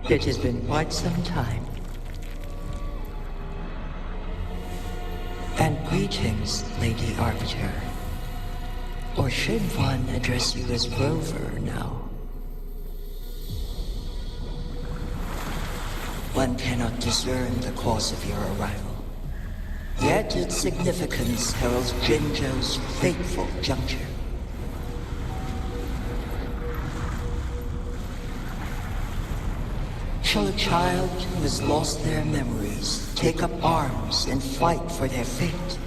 It has been quite some time. And greetings, Lady Arbiter. Or should one address you as Rover now? One cannot discern the cause of your arrival. Yet its significance heralds Jinzhou's fateful juncture. Shall a child who has lost their memories take up arms and fight for their fate?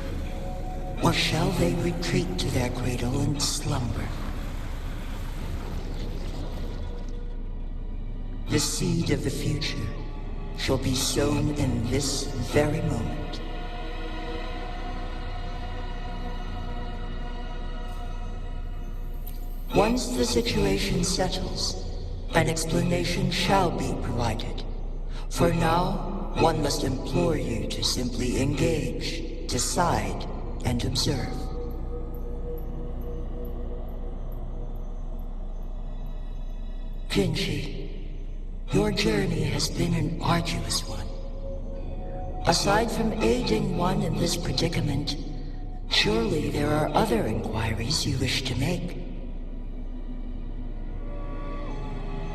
Or shall they retreat to their cradle and slumber? The seed of the future shall be sown in this very moment. Once the situation settles, an explanation shall be provided. For now, one must implore you to simply engage, decide, and observe. Jinji, your journey has been an arduous one. Aside from aiding one in this predicament, surely there are other inquiries you wish to make.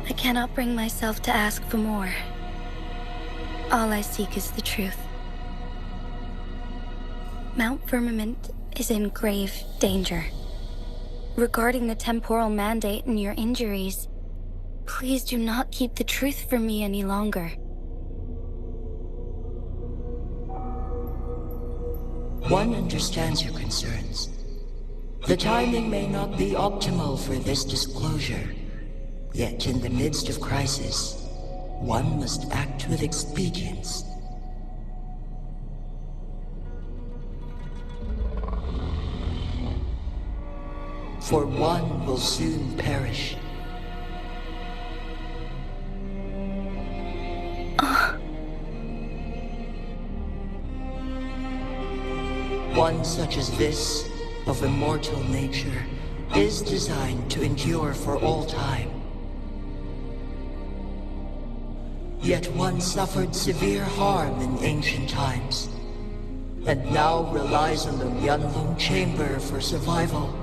I cannot bring myself to ask for more. All I seek is the truth. Mount Firmament is in grave danger. Regarding the temporal mandate and your injuries, please do not keep the truth from me any longer. One understands your concerns. The timing may not be optimal for this disclosure. Yet in the midst of crisis, one must act with expedience. For one will soon perish. One such as this, of immortal nature, is designed to endure for all time. Yet one suffered severe harm in ancient times, and now relies on the Huanglong chamber for survival.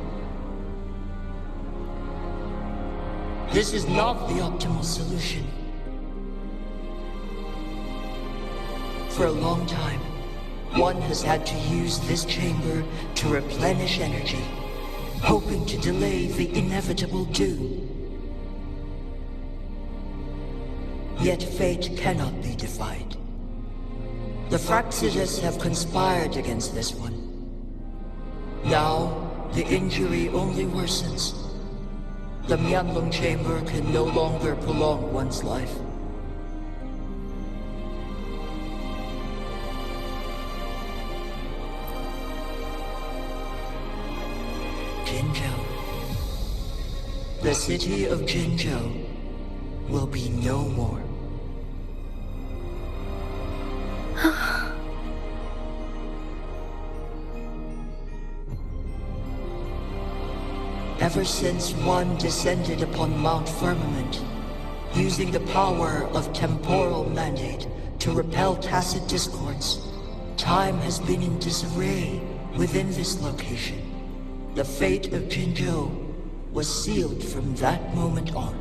This is not the optimal solution. For a long time, one has had to use this chamber to replenish energy, hoping to delay the inevitable doom. Yet fate cannot be defied. The Fraxitus have conspired against this one. Now, the injury only worsens. The Huanglong chamber can no longer prolong one's life. Jinzhou. The city of Jinzhou will be no more. Ever since one descended upon Mount Firmament, using the power of temporal mandate to repel tacit discords, time has been in disarray within this location. The fate of Jinzhou was sealed from that moment on.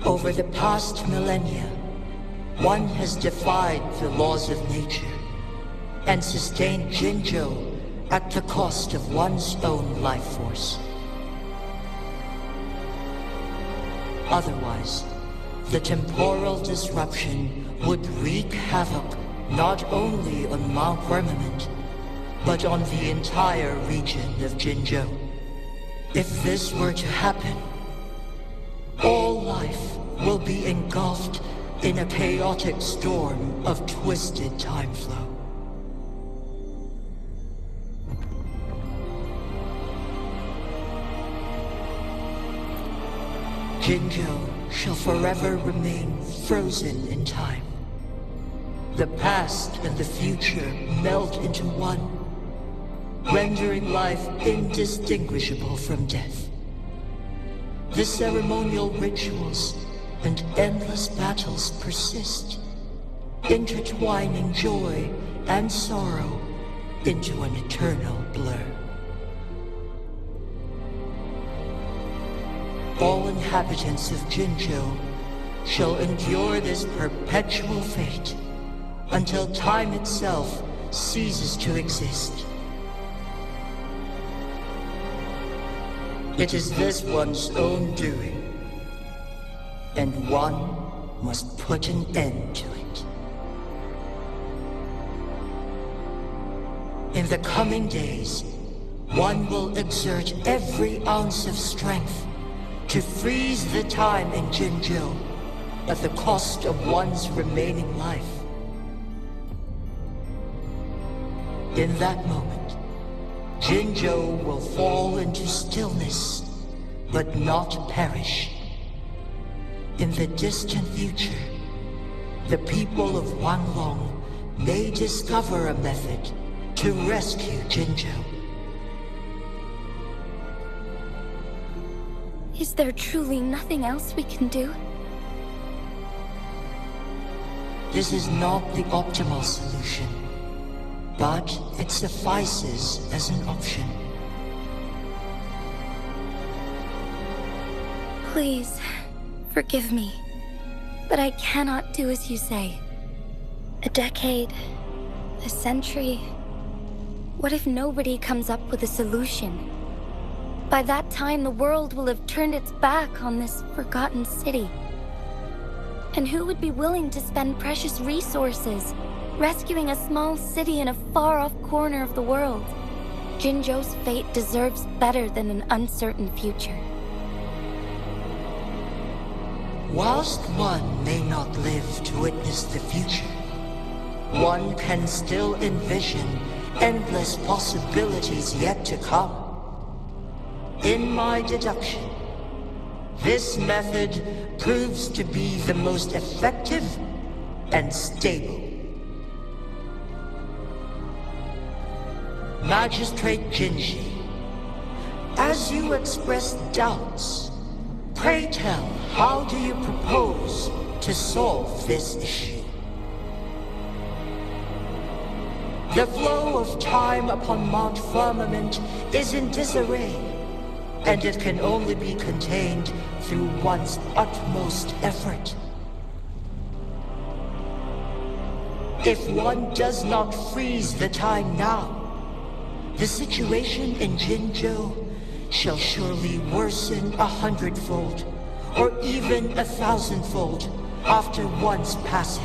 Over the past millennia, one has defied the laws of nature and sustained Jinzhou at the cost of one's own life force. Otherwise, the temporal disruption would wreak havoc not only on Mount Firmament, but on the entire region of Jinzhou. If this were to happen, all life will be engulfed in a chaotic storm of twisted time flow. Jinzhou shall forever remain frozen in time. The past and the future melt into one, rendering life indistinguishable from death. The ceremonial rituals and endless battles persist, intertwining joy and sorrow into an eternal blur. All inhabitants of Jinzhou shall endure this perpetual fate until time itself ceases to exist. It is this one's own doing, and one must put an end to it. In the coming days, one will exert every ounce of strength to freeze the time in Jinzhou at the cost of one's remaining life. In that moment, Jinzhou will fall into stillness, but not perish. In the distant future, the people of Huanglong may discover a method to rescue Jinzhou. Is there truly nothing else we can do? This is not the optimal solution, but it suffices as an option. Please, forgive me, but I cannot do as you say. A decade, a century. What if nobody comes up with a solution? By that time, the world will have turned its back on this forgotten city. And who would be willing to spend precious resources rescuing a small city in a far-off corner of the world? Jinzhou's fate deserves better than an uncertain future. Whilst one may not live to witness the future, one can still envision endless possibilities yet to come. In my deduction, this method proves to be the most effective and stable. Magistrate Jinji, as you express doubts, pray tell, how do you propose to solve this issue? The flow of time upon Mount Firmament is in disarray, and it can only be contained through one's utmost effort. If one does not freeze the time now, the situation in Jinzhou shall surely worsen 100-fold, or even 1,000-fold, after one's passing.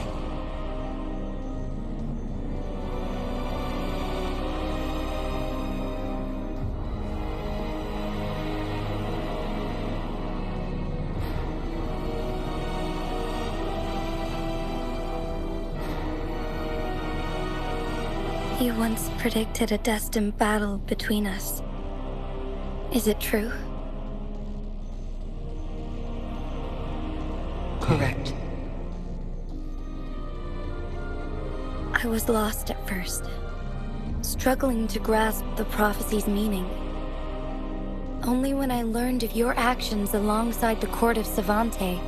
You once predicted a destined battle between us. Is it true? Correct. I was lost at first, struggling to grasp the prophecy's meaning. Only when I learned of your actions alongside the court of Savante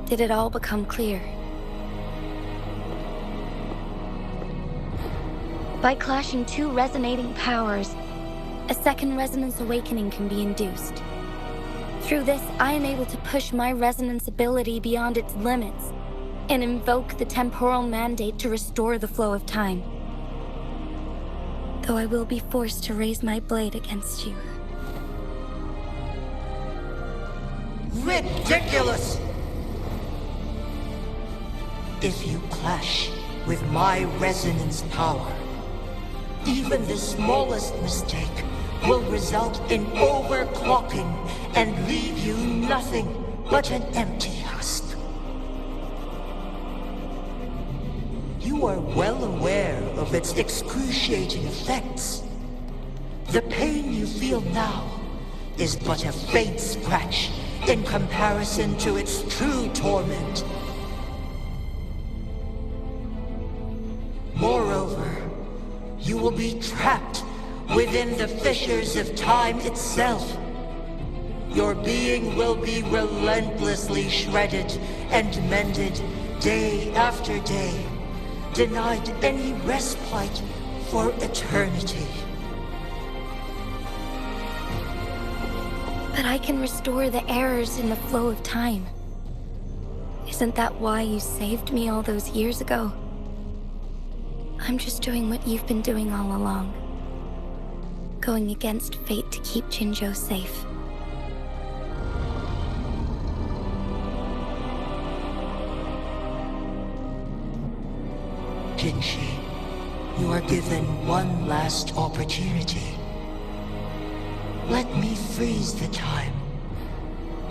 did it all become clear. By clashing two resonating powers, a second resonance awakening can be induced. Through this, I am able to push my resonance ability beyond its limits and invoke the temporal mandate to restore the flow of time. Though I will be forced to raise my blade against you. Ridiculous! If you clash with my resonance power, even the smallest mistake will result in overclocking and leave you nothing but an empty husk. You are well aware of its excruciating effects. The pain you feel now is but a faint scratch in comparison to its true torment. Moreover, you will be trapped within the fissures of time itself. your being will be relentlessly shredded and mended day after day, denied any respite for eternity. But I can restore the errors in the flow of time. Isn't that why you saved me all those years ago? I'm just doing what you've been doing all along. Going against fate to keep Jinzhou safe. Jinshi, you are given one last opportunity. Let me freeze the time,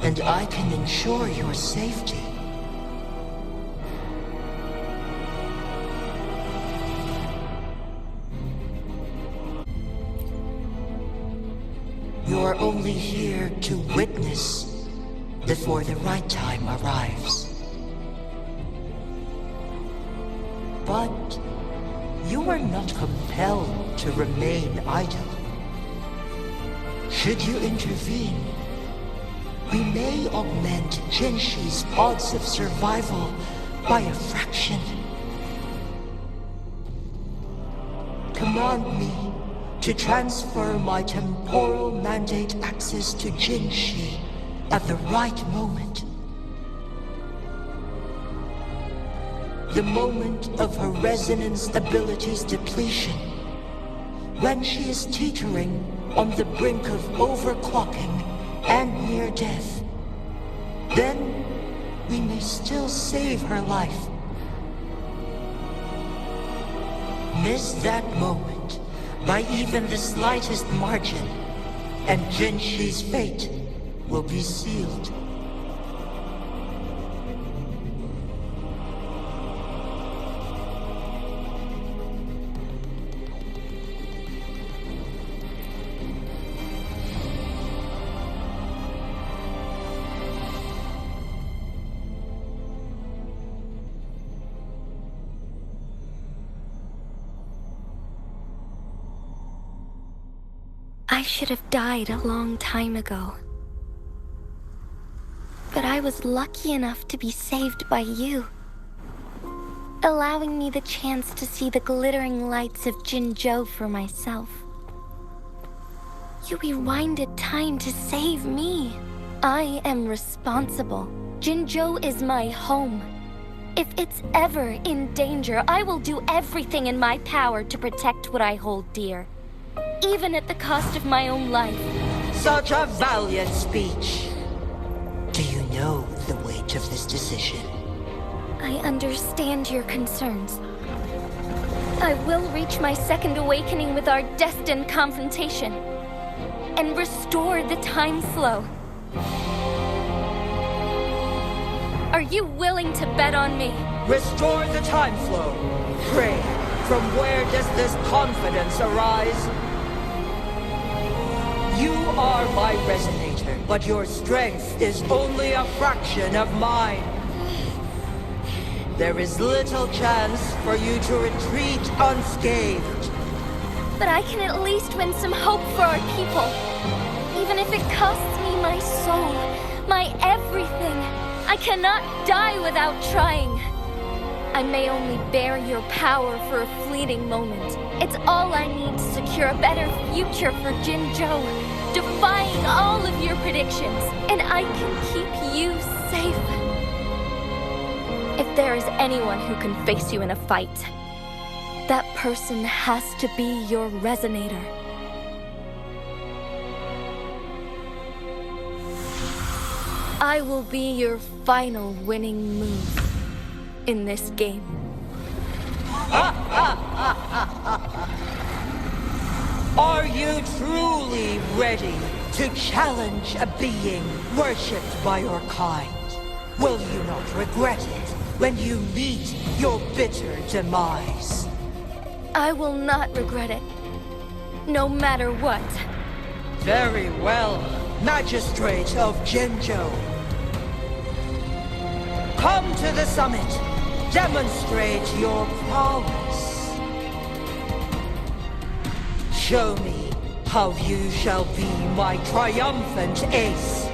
and I can ensure your safety. You are only here to witness before the right time arrives. But you are not compelled to remain idle. Should you intervene, we may augment Jinshi's odds of survival by a fraction. Command me to transfer my temporal mandate access to Jinshi at the right moment. The moment of her resonance ability's depletion, when she is teetering on the brink of overclocking and near death. Then we may still save her life. Miss that moment by even the slightest margin, and Jinshi's fate will be sealed. I should have died a long time ago. But I was lucky enough to be saved by you, allowing me the chance to see the glittering lights of Jinzhou for myself. You rewinded time to save me. I am responsible. Jinzhou is my home. If it's ever in danger, I will do everything in my power to protect what I hold dear. Even at the cost of my own life. Such a valiant speech. Do you know the weight of this decision? I understand your concerns. I will reach my second awakening with our destined confrontation and restore the time flow. Are you willing to bet on me? Restore the time flow. Pray, from where does this confidence arise? You are my resonator, but your strength is only a fraction of mine. There is little chance for you to retreat unscathed. But I can at least win some hope for our people. Even if it costs me my soul, my everything. I cannot die without trying. I may only bear your power for a fleeting moment. It's all I need to secure a better future for Jinzhou, defying all of your predictions, and I can keep you safe. If there is anyone who can face you in a fight, that person has to be your resonator. I will be your final winning move in this game. Are you truly ready to challenge a being worshipped by your kind? Will you not regret it when you meet your bitter demise? I will not regret it, no matter what. Very well, Magistrate of Jinzhou. Come to the summit. Demonstrate your prowess. Show me how you shall be my triumphant ace.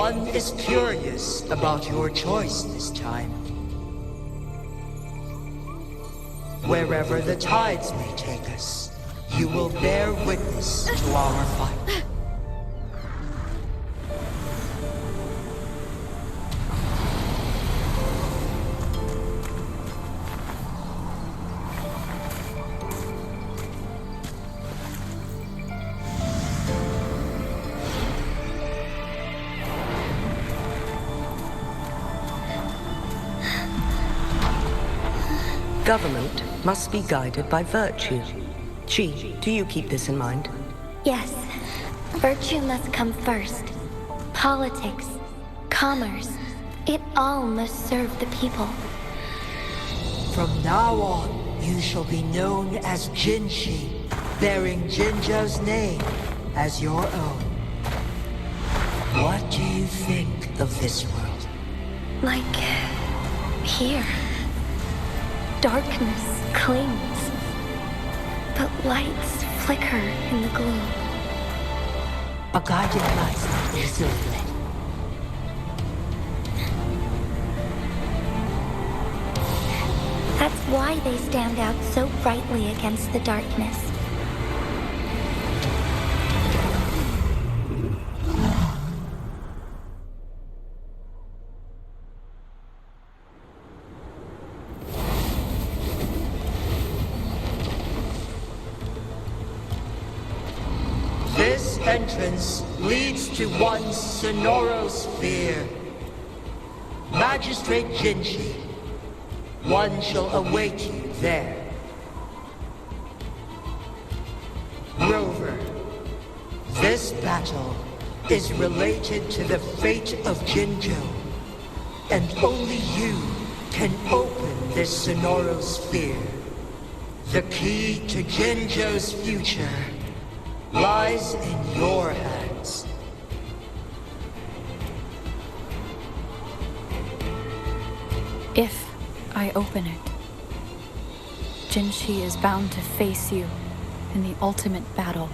One is curious about your choice this time. Wherever the tides may take us, you will bear witness to our fight. Government must be guided by virtue. Chi, do you keep this in mind? Yes, virtue must come first. Politics, commerce, it all must serve the people. From now on, you shall be known as Jinshi, bearing Jinzhou's name as your own. What do you think of this world? Like here. Darkness clings, but lights flicker in the gloom. A guiding light easily lit. That's why they stand out so brightly against the darkness. This entrance leads to one Sonoro sphere. Magistrate Jinshi, one shall await you there. Rover, this battle is related to the fate of Jinzhou, and only you can open this Sonoro sphere. The key to Jinzhou's future lies in your hands. If I open it, Jinshi is bound to face you in the ultimate battle.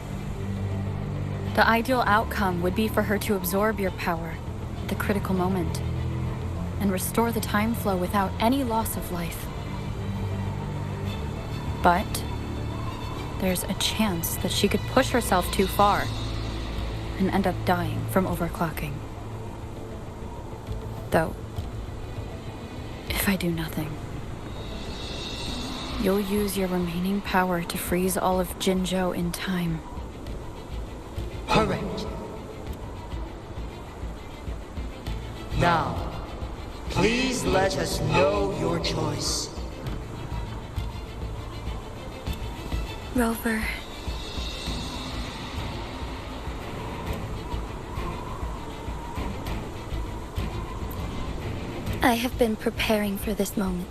The ideal outcome would be for her to absorb your power at the critical moment and restore the time flow without any loss of life. But there's a chance that she could push herself too far and end up dying from overclocking. Though, if I do nothing, you'll use your remaining power to freeze all of Jinzhou in time. Correct. Now, please let us know your choice. Rover. I have been preparing for this moment.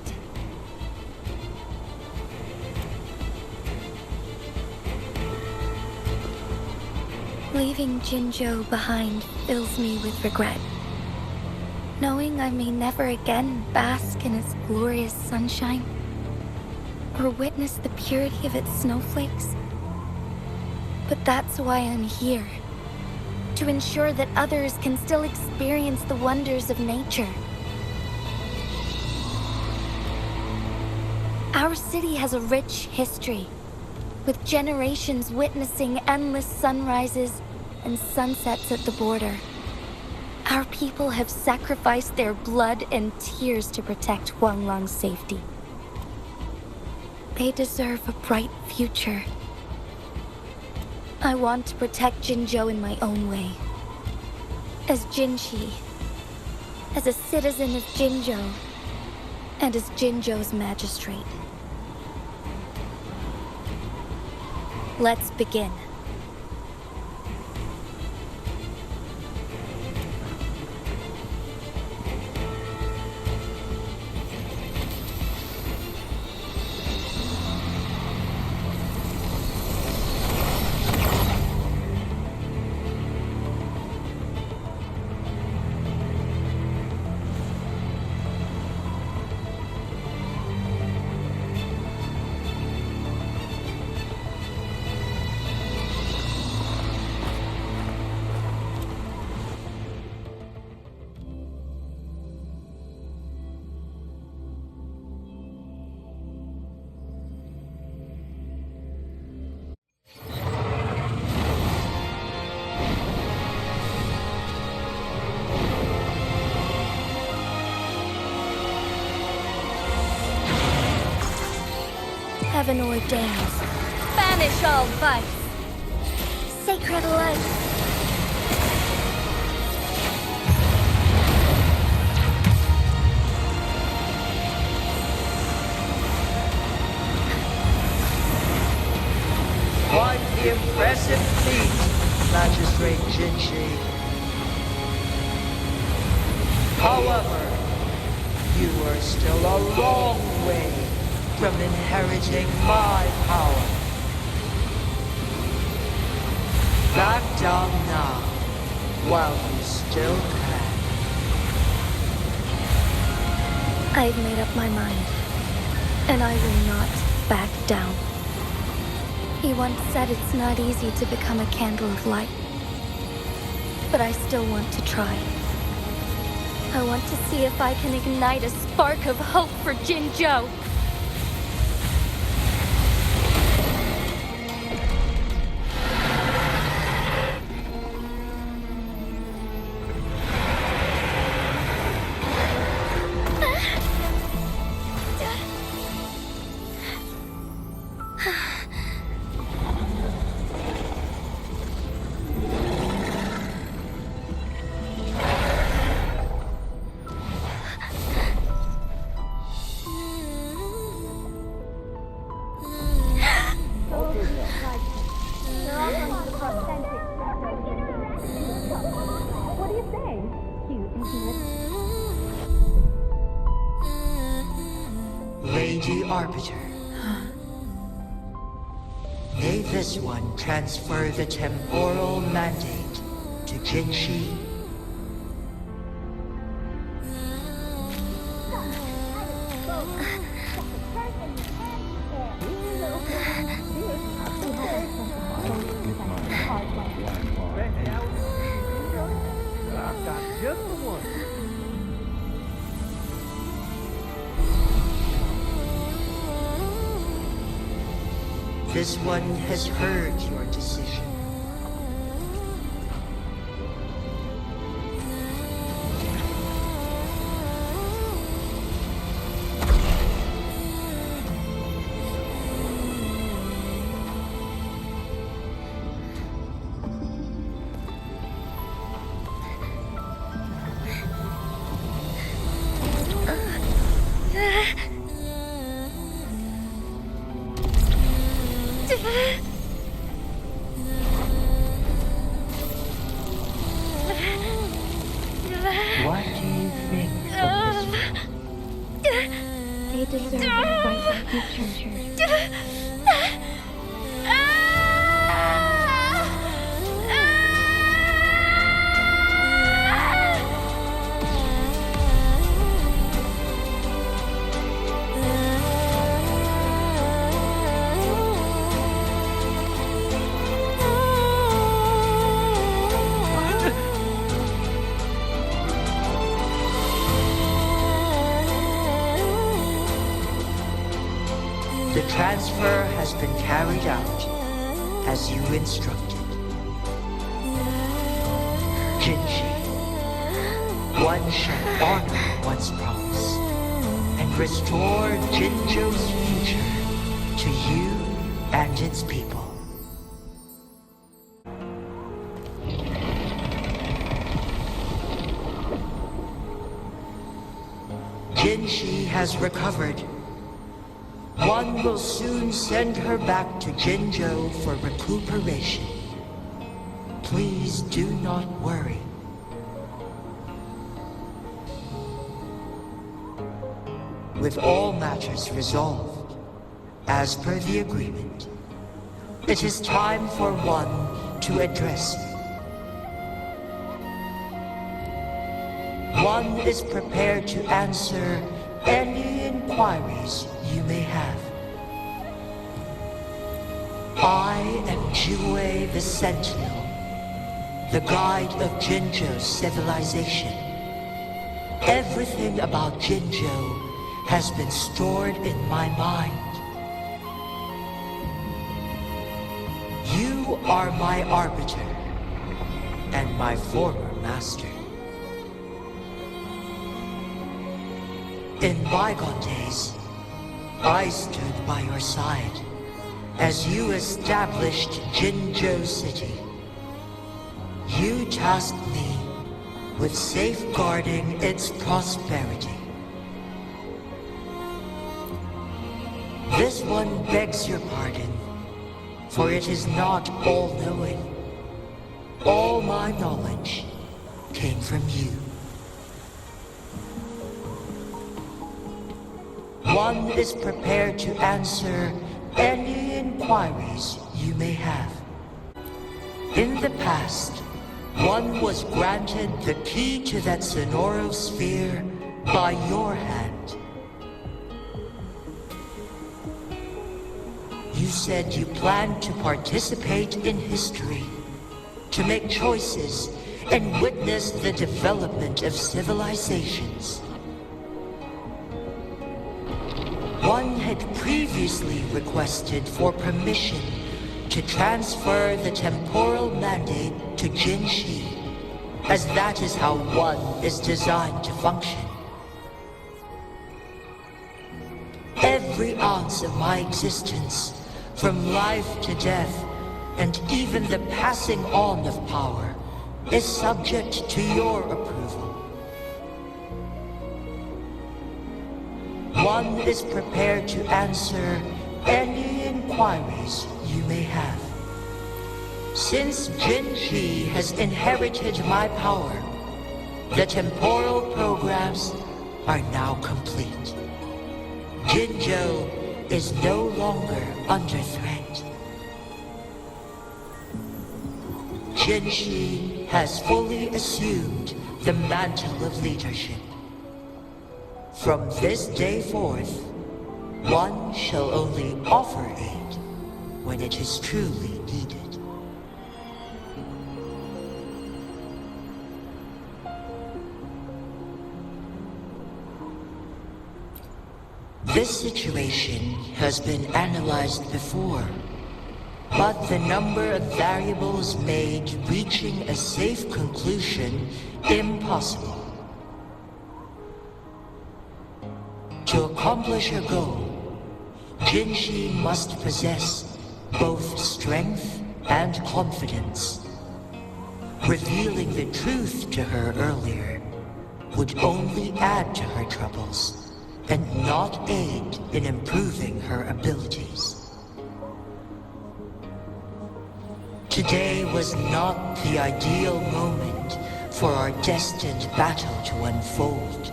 Leaving Jinzhou behind fills me with regret. Knowing I may never again bask in its glorious sunshine, or witness the purity of its snowflakes. But that's why I'm here. To ensure that others can still experience the wonders of nature. Our city has a rich history, with generations witnessing endless sunrises and sunsets at the border. Our people have sacrificed their blood and tears to protect Huanglong's safety. They deserve a bright future. I want to protect Jinzhou in my own way. As Jinshi, as a citizen of Jinzhou, and as Jinzhou's magistrate. Let's begin. heaven ordains. Banish all vice. Sacred light. Quite the impressive feat, Magistrate Jinshi. However, you are still a long way from inheriting my power. Back down now, while you still can. I've made up my mind, and I will not back down. He once said it's not easy to become a candle of light. But I still want to try. I want to see if I can ignite a spark of hope for Jinzhou. Lady Arbiter. May this one transfer the temporal mandate to Jinshi. I've got just the one. This one has heard your decision. What do you think of this one? They deserve a bright future. The transfer has been carried out as you instructed. Jinshi, one shall honor one's promise and restore Jinzhou's future to you and its people. Jinshi has recovered. One will soon send her back to Jinzhou for recuperation. Please do not worry. With all matters resolved, as per the agreement, it is time for one to address you. One is prepared to answer any inquiries you may have. I am Jiwei the Sentinel, the guide of Jinzhou's civilization. Everything about Jinzhou has been stored in my mind. You are my arbiter and my former master. In bygone days, I stood by your side as you established Jinzhou City. You tasked me with safeguarding its prosperity. This one begs your pardon, for it is not all-knowing. All my knowledge came from you. One is prepared to answer any inquiries you may have. In the past, one was granted the key to that Sonoro sphere by your hand. You said you planned to participate in history, to make choices and witness the development of civilizations. One had previously requested for permission to transfer the temporal mandate to Jinshi, as that is how one is designed to function. Every ounce of my existence, from life to death, and even the passing on of power, is subject to your approval. One is prepared to answer any inquiries you may have. Since Jinshi has inherited my power, the temporal programs are now complete. Jinzhou is no longer under threat. Jinshi has fully assumed the mantle of leadership. From this day forth, one shall only offer aid when it is truly needed. This situation has been analyzed before, but the number of variables made reaching a safe conclusion impossible. To accomplish her goal, Jinshi must possess both strength and confidence. Revealing the truth to her earlier would only add to her troubles and not aid in improving her abilities. Today was not the ideal moment for our destined battle to unfold,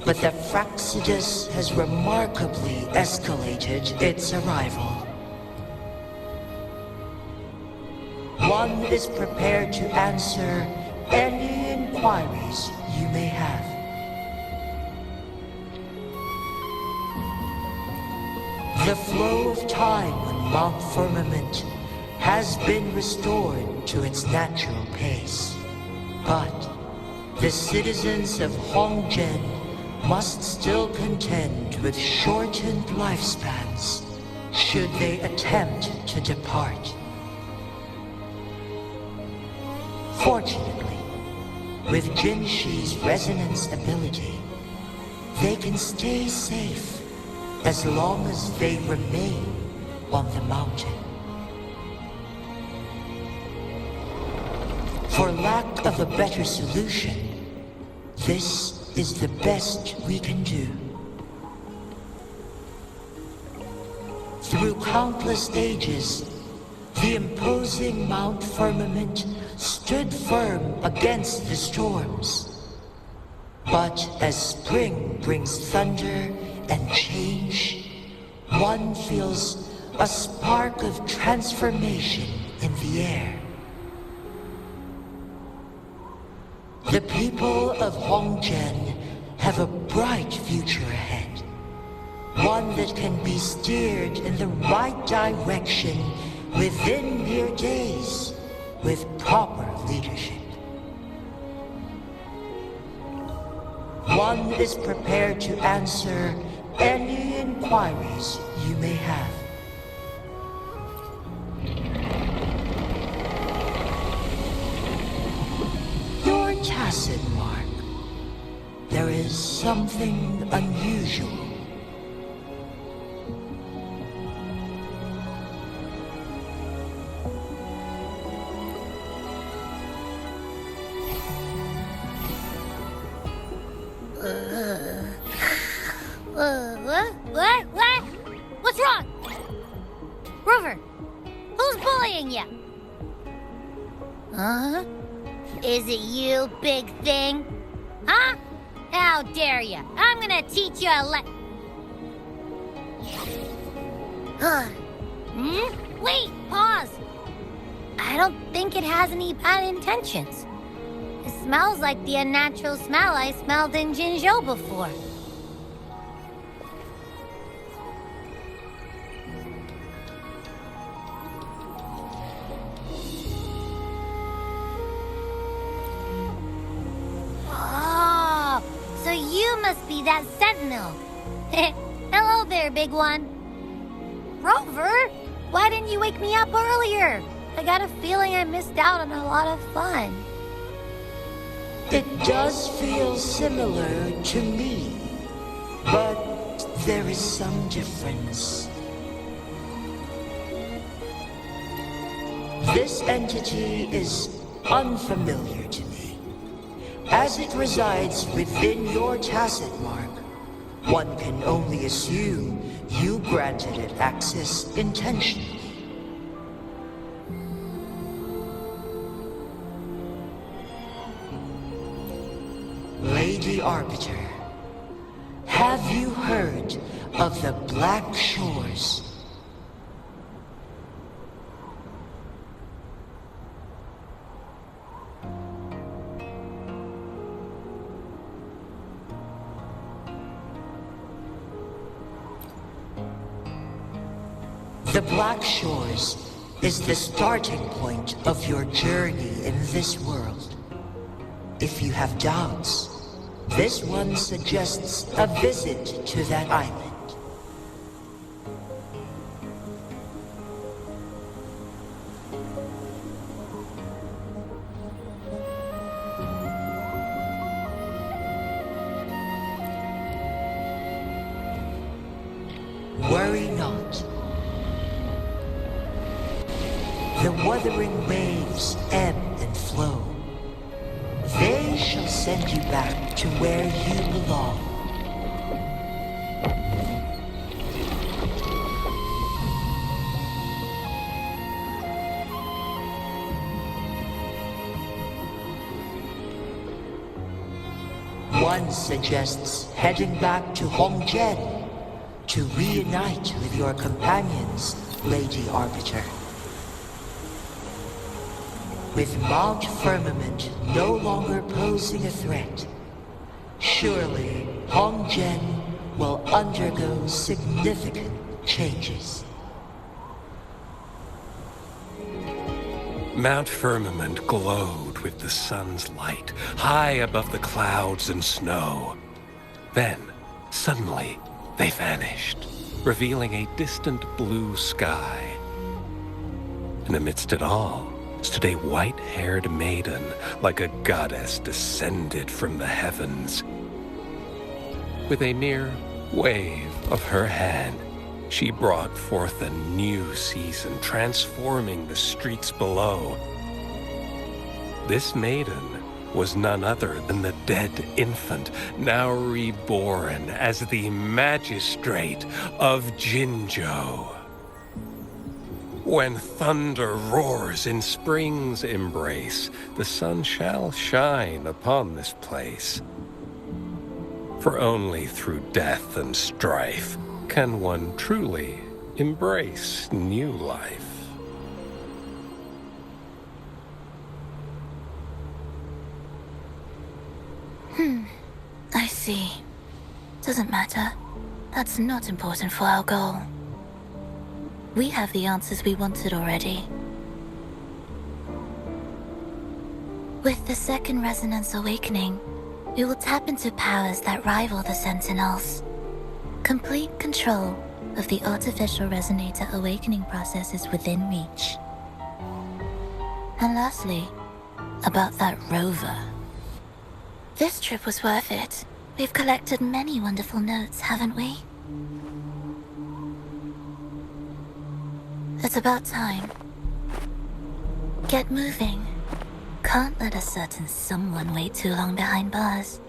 but the Fraxidus has remarkably escalated its arrival. One is prepared to answer any inquiries you may have. The flow of time on Mount Firmament has been restored to its natural pace, but the citizens of Huanglong must still contend with shortened lifespans should they attempt to depart. Fortunately, with Jinshi's resonance ability, they can stay safe as long as they remain on the mountain. For lack of a better solution, this is the best we can do. Through countless ages, the imposing Mount Firmament stood firm against the storms. But as spring brings thunder and change, one feels a spark of transformation in the air. The people of Huanglong have a bright future ahead. One that can be steered in the right direction within mere days with proper leadership. One is prepared to answer any inquiries you may have. You're tacit, Mark. There is something unusual. Who's bullying you? Huh? Is it you, big thing? Huh? How dare you? I'm gonna teach you a Wait, pause. I don't think it has any bad intentions. It smells like the unnatural smell I smelled in Jinzhou before. Oh, so you must be that sentinel. Hello there, big one. Rover, why didn't you wake me up earlier? I got a feeling I missed out on a lot of fun. It does feel similar to me, but there is some difference. This entity is unfamiliar to me. As it resides within your tacit mark, one can only assume you granted it access intentionally. Lady Arbiter, have you heard of the Black Shores? The Black Shores is the starting point of your journey in this world. If you have doubts, this one suggests a visit to that island. Worry not. The wuthering waves ebb and flow. They shall send you back to where you belong. One suggests heading back to Huanglong to reunite with your companions, Lady Arbiter. With Mount Firmament no longer posing a threat, surely Huanglong will undergo significant changes. Mount Firmament glowed with the sun's light, high above the clouds and snow. Then, suddenly, they vanished, revealing a distant blue sky. And amidst it all, stood a white-haired maiden, like a goddess descended from the heavens. With a mere wave of her hand, she brought forth a new season, transforming the streets below. This maiden was none other than the dead infant, now reborn as the magistrate of Jinzhou. When thunder roars in spring's embrace, the sun shall shine upon this place. For only through death and strife can one truly embrace new life. I see. Doesn't matter. That's not important for our goal. We have the answers we wanted already. With the second resonance awakening, we will tap into powers that rival the Sentinels. Complete control of the artificial resonator awakening process is within reach. And lastly, about that rover. This trip was worth it. We've collected many wonderful notes, haven't we? It's about time. Get moving. Can't let a certain someone wait too long behind bars.